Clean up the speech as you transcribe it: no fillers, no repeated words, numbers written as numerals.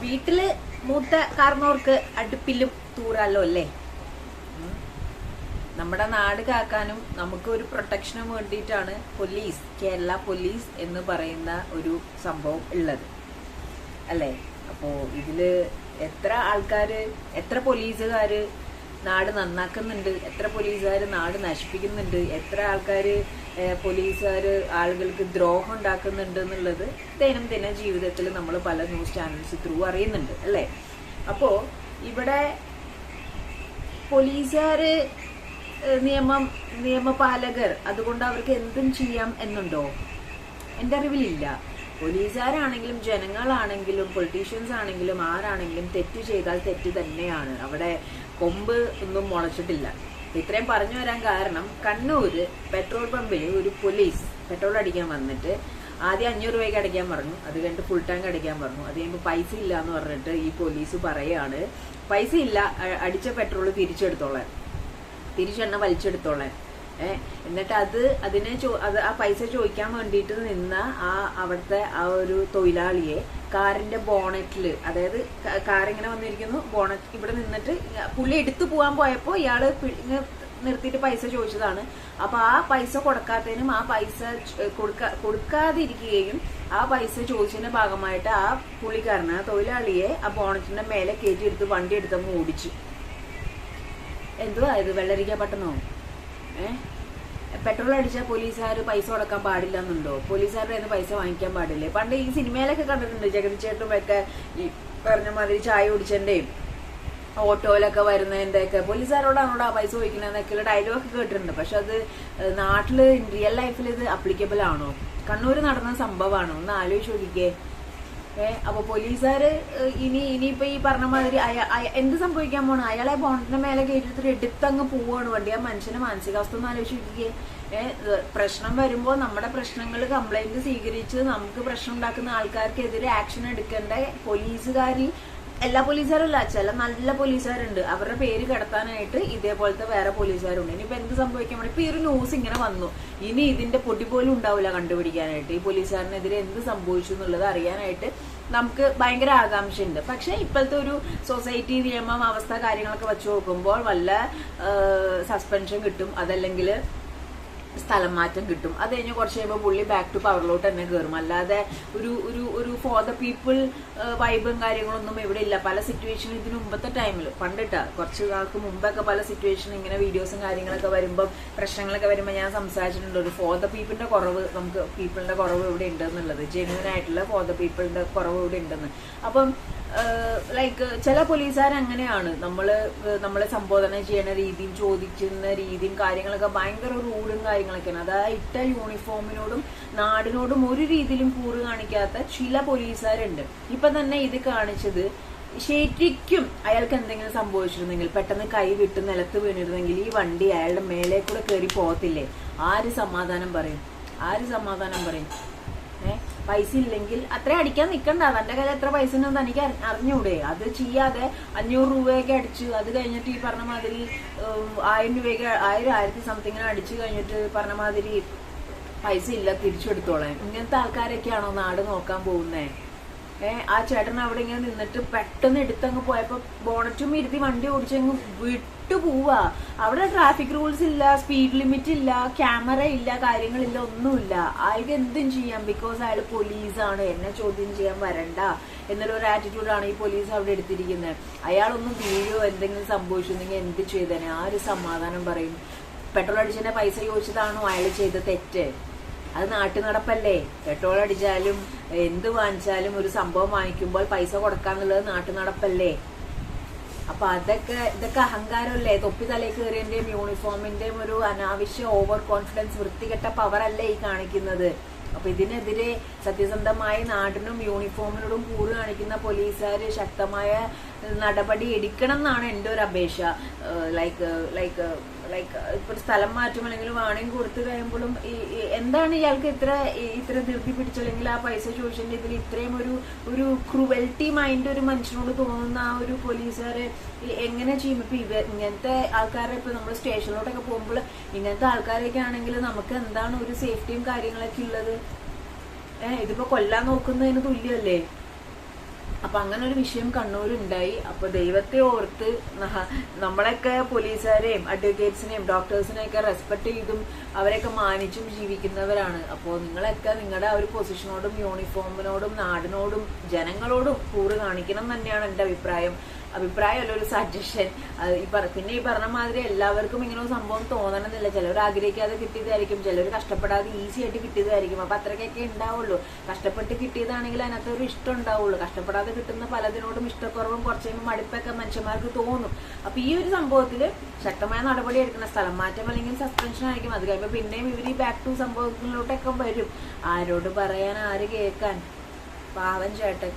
വീട്ടില് മൂത്ത കാരണവർക്ക് അടുപ്പിലും തൂറാലോ അല്ലേ. നമ്മുടെ നാട് കാക്കാനും നമുക്ക് ഒരു പ്രൊട്ടക്ഷനും വേണ്ടിയിട്ടാണ് പോലീസ്, കേരള പോലീസ് എന്ന് പറയുന്ന ഒരു സംഭവം ഉള്ളത് അല്ലേ. അപ്പോ ഇതില് എത്ര ആൾക്കാര്, എത്ര പോലീസുകാര് നാട് നന്നാക്കുന്നുണ്ട്, എത്ര പോലീസുകാർ നാട് നശിപ്പിക്കുന്നുണ്ട്, എത്ര ആൾക്കാര് പോലീസുകാര് ആളുകൾക്ക് ദ്രോഹം ഉണ്ടാക്കുന്നുണ്ട് എന്നുള്ളത് ദൈനംദിന ജീവിതത്തിൽ നമ്മൾ പല ന്യൂസ് ചാനൽസ് ത്രൂ അറിയുന്നുണ്ട് അല്ലേ. അപ്പോ ഇവിടെ പോലീസുകാര് നിയമപാലകർ, അതുകൊണ്ട് അവർക്ക് എന്തും ചെയ്യാം എന്നുണ്ടോ? എൻ്റെ അറിവിലില്ല. പോലീസുകാരാണെങ്കിലും ജനങ്ങളാണെങ്കിലും പൊളിറ്റീഷ്യൻസ് ആണെങ്കിലും ആരാണെങ്കിലും തെറ്റ് ചെയ്താൽ തെറ്റ് തന്നെയാണ്. അവിടെ കൊമ്പ് ഒന്നും മുളച്ചിട്ടില്ല. ഇത്രയും പറഞ്ഞു വരാൻ കാരണം, കണ്ണൂര് പെട്രോൾ പമ്പിൽ ഒരു പോലീസ് പെട്രോൾ അടിക്കാൻ വന്നിട്ട് ആദ്യം 500 രൂപയ്ക്ക് അടിക്കാൻ പറഞ്ഞു, അത് കഴിഞ്ഞിട്ട് ഫുൾ ടാങ്ക് അടിക്കാൻ പറഞ്ഞു. അത് കഴിയുമ്പോൾ പൈസ ഇല്ല എന്ന് പറഞ്ഞിട്ട് ഈ പോലീസ് പറയാണ്, പൈസ ഇല്ല, അടിച്ച പെട്രോൾ തിരിച്ചെടുത്തോളാൻ, തിരിച്ചെണ്ണ വലിച്ചെടുത്തോളാൻ. എന്നിട്ട് ആ പൈസ ചോദിക്കാൻ വേണ്ടിയിട്ട് നിന്ന അവിടുത്തെ ആ ഒരു തൊഴിലാളിയെ കാറിന്റെ ബോണറ്റില്, അതായത് കാർ ഇങ്ങനെ വന്നിരിക്കുന്നു, ബോണറ്റ് ഇവിടെ നിന്നിട്ട് പുള്ളി എടുത്തു പോകാൻ പോയപ്പോ ഇയാള് നിർത്തിയിട്ട് പൈസ ചോദിച്ചതാണ്. അപ്പൊ ആ പൈസ കൊടുക്കാത്തതിനും ആ പൈസ കൊടുക്കാതിരിക്കുകയും ആ പൈസ ചോദിച്ചതിന്റെ ഭാഗമായിട്ട് ആ പുള്ളിക്കാരന്, ആ തൊഴിലാളിയെ ആ ബോണറ്റിന്റെ മേലെ കയറ്റി എടുത്ത് വണ്ടി എടുത്തങ്ങ് ഓടിച്ചു. എന്തുവാ ഇത്, വെള്ളരിക്കപ്പെട്ടെന്നോ? പെട്രോൾ അടിച്ച പോലീസുകാർ പൈസ കൊടുക്കാൻ പാടില്ല എന്നുണ്ടോ? പോലീസുകാരുടെ കയ്യിൽ നിന്ന് പൈസ വാങ്ങിക്കാൻ പാടില്ലേ? പണ്ട് ഈ സിനിമയിലൊക്കെ കണ്ടിട്ടുണ്ട്, ജഗതി ചേട്ടും ഒക്കെ ഈ പറഞ്ഞ മാതിരി ചായ കുടിച്ചതിന്റെയും ഓട്ടോയിലൊക്കെ വരുന്നതിന്റെ ഒക്കെ പോലീസുകാരോടാണോടാ പൈസ ചോദിക്കുന്നതെന്നൊക്കെയുള്ള ഡയലോഗ് കേട്ടിട്ടുണ്ട്. പക്ഷെ അത് നാട്ടില് റിയൽ ലൈഫിൽ ഇത് അപ്ലിക്കബിൾ ആണോ? കണ്ണൂര് നടന്ന സംഭവമാണോ? ഒന്ന് ആലോചിച്ച് നോക്കിക്കേ. അപ്പൊ പോലീസുകാര് ഇനിയിപ്പൊ ഈ പറഞ്ഞ മാതിരി എന്ത് സംഭവിക്കാൻ പോണു? അയാളെ ബോണ്ടിന്റെ മേലെ കയറ്റിട്ട് എടുത്തങ്ങ് പോവാണ് വണ്ടി. ആ മനുഷ്യന്റെ മാനസികാവസ്ഥ ഒന്ന് ആലോചിക്കേ. പ്രശ്നം വരുമ്പോ നമ്മുടെ പ്രശ്നങ്ങൾ കംപ്ലൈന്റ് സ്വീകരിച്ച് നമുക്ക് പ്രശ്നം ഉണ്ടാക്കുന്ന ആൾക്കാർക്കെതിരെ ആക്ഷൻ എടുക്കേണ്ട പോലീസുകാരിൽ, എല്ലാ പോലീസുകാരല്ല, ചില നല്ല പോലീസുകാരുണ്ട്, അവരുടെ പേര് കിടത്താനായിട്ട് ഇതേപോലത്തെ വേറെ പോലീസുകാരുണ്ട്. ഇനിയിപ്പോ എന്ത് സംഭവിക്കാൻ വേണ്ടി ഇപ്പൊ ഈ ഒരു ന്യൂസ് ഇങ്ങനെ വന്നു, ഇനി ഇതിന്റെ പൊടി പോലും ഉണ്ടാവില്ല കണ്ടുപിടിക്കാനായിട്ട്. ഈ പോലീസുകാരനെതിരെ എന്ത് സംഭവിച്ചു എന്നുള്ളത് അറിയാനായിട്ട് നമുക്ക് ഭയങ്കര ആകാംക്ഷയുണ്ട്. പക്ഷെ ഇപ്പോഴത്തെ ഒരു സൊസൈറ്റി നിയമം, അവസ്ഥ, കാര്യങ്ങളൊക്കെ വെച്ച് നോക്കുമ്പോൾ വല്ല സസ്പെൻഷൻ കിട്ടും, അതല്ലെങ്കിൽ സ്ഥലം മാറ്റം കിട്ടും. അത് കഴിഞ്ഞ് കുറച്ച് കഴിയുമ്പോൾ പുള്ളി ബാക്ക് ടു പവറിലോട്ട് തന്നെ കയറും. അല്ലാതെ ഒരു ഫോർ ദ പീപ്പിൾ വൈബും കാര്യങ്ങളൊന്നും ഇവിടെ ഇല്ല. പല സിറ്റുവേഷനും ഇതിന് മുമ്പത്തെ ടൈമിൽ പണ്ടിട്ടാ കുറച്ച് നാൾക്ക് മുമ്പൊക്കെ പല സിറ്റുവേഷൻ ഇങ്ങനെ വീഡിയോസും കാര്യങ്ങളൊക്കെ വരുമ്പോൾ, പ്രശ്നങ്ങളൊക്കെ വരുമ്പോൾ ഞാൻ സംസാരിച്ചിട്ടുണ്ട്, ഒരു ഫോർ ദ പീപ്പിളിന്റെ കുറവ്, നമുക്ക് പീപ്പിളിന്റെ കുറവ് ഇവിടെ ഉണ്ടെന്നുള്ളത്, ജെന്യൂൻ ആയിട്ടുള്ള ഫോർ ദ പീപ്പിളിന്റെ കുറവ് ഇവിടെ ഉണ്ടെന്ന്. അപ്പം ലൈക്ക് ചില പോലീസുകാർ അങ്ങനെയാണ്, നമ്മളെ സംബോധന ചെയ്യുന്ന രീതിയും ചോദിക്കുന്ന രീതിയും കാര്യങ്ങളൊക്കെ ഭയങ്കര റൂഡും കാര്യങ്ങളൊക്കെയാണ്. അതായത് ഇട്ട യൂണിഫോമിനോടും നാടിനോടും ഒരു രീതിയിലും കൂറ് കാണിക്കാത്ത ചില പോലീസുകാരുണ്ട്. ഇപ്പൊ തന്നെ ഇത് കാണിച്ചത്, ശരിക്കും അയാൾക്ക് എന്തെങ്കിലും സംഭവിച്ചിരുന്നെങ്കിൽ, പെട്ടെന്ന് കൈ വിട്ട് നിലത്ത് വീണിരുന്നെങ്കിൽ ഈ വണ്ടി അയാളുടെ മേലെ കൂടെ കയറി പോകത്തില്ലേ? ആര് സമാധാനം പറയും? ആര് സമാധാനം പറയും? പൈസ ഇല്ലെങ്കിൽ അത്ര അടിക്കാൻ നിൽക്കണ്ട, തന്റെ കയ്യിൽ എത്ര പൈസ ഉണ്ടെന്ന് തനിക്ക് അറിഞ്ഞൂടെ? അത് ചെയ്യാതെ 500 രൂപയൊക്കെ അടിച്ചു, അത് കഴിഞ്ഞിട്ട് ഈ പറഞ്ഞ മാതിരി 1000 രൂപയ്ക്ക് 1000 സംതിങ്ങിന് അടിച്ചു കഴിഞ്ഞിട്ട് പറഞ്ഞ മാതിരി പൈസ ഇല്ല തിരിച്ചെടുത്തോളാൻ. ഇങ്ങനത്തെ ആൾക്കാരൊക്കെയാണോ നാട് നോക്കാൻ പോകുന്നേ? ആ ചേട്ടൻ അവിടെ ഇങ്ങനെ നിന്നിട്ട് പെട്ടെന്ന് എടുത്തങ്ങ് പോയപ്പോ ബോണറ്റും ഇരുത്തി വണ്ടി ഓടിച്ചങ്ങ് വിട്ടു പോവാ. അവിടെ ട്രാഫിക് റൂൾസ് ഇല്ല, സ്പീഡ് ലിമിറ്റ് ഇല്ല, ക്യാമറ ഇല്ല, കാര്യങ്ങളില്ല, ഒന്നുമില്ല. അയാൾക്ക് എന്തും ചെയ്യാം, ബിക്കോസ് അയാൾ പോലീസാണ്, എന്നെ ചോദ്യം ചെയ്യാൻ വരണ്ട എന്നുള്ളൊരു ആറ്റിറ്റ്യൂഡാണ് ഈ പോലീസ് അവിടെ എടുത്തിരിക്കുന്നത്. അയാളൊന്നും വീഴോ എന്തെങ്കിലും സംഭവിച്ചിരുന്നെങ്കിൽ എന്ത് ചെയ്തേനെ? ആര് സമാധാനം പറയും? പെട്രോൾ അടിച്ചതിന്റെ പൈസ ചോദിച്ചതാണോ അയാൾ ചെയ്ത തെറ്റ്? അത് നാട്ടു നടപ്പല്ലേ? പെട്രോൾ അടിച്ചാലും എന്ത് വാങ്ങിച്ചാലും ഒരു സംഭവം വാങ്ങിക്കുമ്പോൾ പൈസ കൊടുക്കാന്നുള്ളത് നാട്ടു നടപ്പല്ലേ? അപ്പൊ ഇതൊക്കെ അഹങ്കാരമല്ലേ? തൊപ്പി തലയിൽ കയറിയന്റെയും യൂണിഫോമിന്റെയും ഒരു അനാവശ്യ ഓവർ കോൺഫിഡൻസ്, വൃത്തികെട്ട പവറല്ലേ ഈ കാണിക്കുന്നത്? അപ്പൊ ഇതിനെതിരെ സത്യസന്ധമായി നാടിനും യൂണിഫോമിനോടും കൂറ് കാണിക്കുന്ന പോലീസുകാർ ശക്തമായ നടപടി എടുക്കണം എന്നാണ് എൻ്റെ ഒരു അപേക്ഷ. ലൈക്ക് ഇപ്പൊ സ്ഥലം മാറ്റം അല്ലെങ്കിൽ വാണിംഗ് കൊടുത്തു കഴിയുമ്പോഴും എന്താണ് ഇയാൾക്ക് ഇത്ര ധൃതി പിടിച്ചല്ലെങ്കിൽ ആ പൈസ ചോദിച്ചതിന്റെ ഇതിൽ ഇത്രയും ഒരു ക്രൂവൽറ്റി മൈൻഡ് ഒരു മനുഷ്യനോട് തോന്നുന്ന ആ ഒരു പോലീസുകാരെ എങ്ങനെ ചെയ്യും? ഇപ്പൊ ഇങ്ങനത്തെ ആൾക്കാരെ ഇപ്പൊ നമ്മൾ സ്റ്റേഷനിലോട്ടൊക്കെ പോകുമ്പോൾ ഇങ്ങനത്തെ ആൾക്കാരൊക്കെ ആണെങ്കിൽ നമുക്ക് എന്താണ് ഒരു സേഫ്റ്റിയും കാര്യങ്ങളൊക്കെ ഉള്ളത്? ഇതിപ്പോ കൊല്ലാൻ നോക്കുന്നതിന് തുല്യമല്ലേ? അപ്പൊ അങ്ങനെ ഒരു വിഷയം കണ്ണൂരുണ്ടായി. അപ്പൊ ദൈവത്തെ ഓർത്ത് നമ്മളൊക്കെ പോലീസുകാരെയും അഡ്വക്കേറ്റ്സിനെയും ഡോക്ടേഴ്സിനെയൊക്കെ റെസ്പെക്ട് ചെയ്തും അവരെയൊക്കെ മാനിച്ചും ജീവിക്കുന്നവരാണ്. അപ്പോൾ നിങ്ങളൊക്കെ നിങ്ങളുടെ ആ ഒരു പൊസിഷനോടും യൂണിഫോമിനോടും നാടിനോടും ജനങ്ങളോടും കൂറ് കാണിക്കണം തന്നെയാണ് എൻ്റെ അഭിപ്രായമല്ല, ഒരു സജഷൻ. പിന്നെ ഈ പറഞ്ഞ മാതിരി എല്ലാവർക്കും ഇങ്ങനെ ഒരു സംഭവം തോന്നണമെന്നില്ല. ചിലവർ ആഗ്രഹിക്കാതെ കിട്ടിയതായിരിക്കും, ചിലർ കഷ്ടപ്പെടാതെ ഈസി ആയിട്ട് കിട്ടിയതായിരിക്കും. അപ്പൊ അത്രയ്ക്കൊക്കെ ഉണ്ടാവുള്ളൂ. കഷ്ടപ്പെട്ട് കിട്ടിയതാണെങ്കിൽ അതിനകത്ത് ഒരു ഇഷ്ടം ഉണ്ടാവുള്ളൂ. കഷ്ടപ്പെടാതെ കിട്ടുന്ന പലതിനോടും ഇഷ്ടക്കുറവും കുറച്ചും മടുപ്പൊക്കെ മനുഷ്യന്മാർക്ക് തോന്നും. അപ്പൊ ഈ ഒരു സംഭവത്തിൽ ശക്തമായ നടപടി എടുക്കുന്ന സ്ഥലം മാറ്റം അല്ലെങ്കിൽ സസ്പെൻഷൻ ആയിരിക്കും. അത് കഴിയുമ്പോൾ പിന്നെയും ഇവർ ഈ ബാക്ക് ടു സംഭവങ്ങളിലോട്ടൊക്കെ വരും. ആരോട് പറയാൻ, ആര് കേൾക്കാൻ? പാവം ചേട്ടൻ.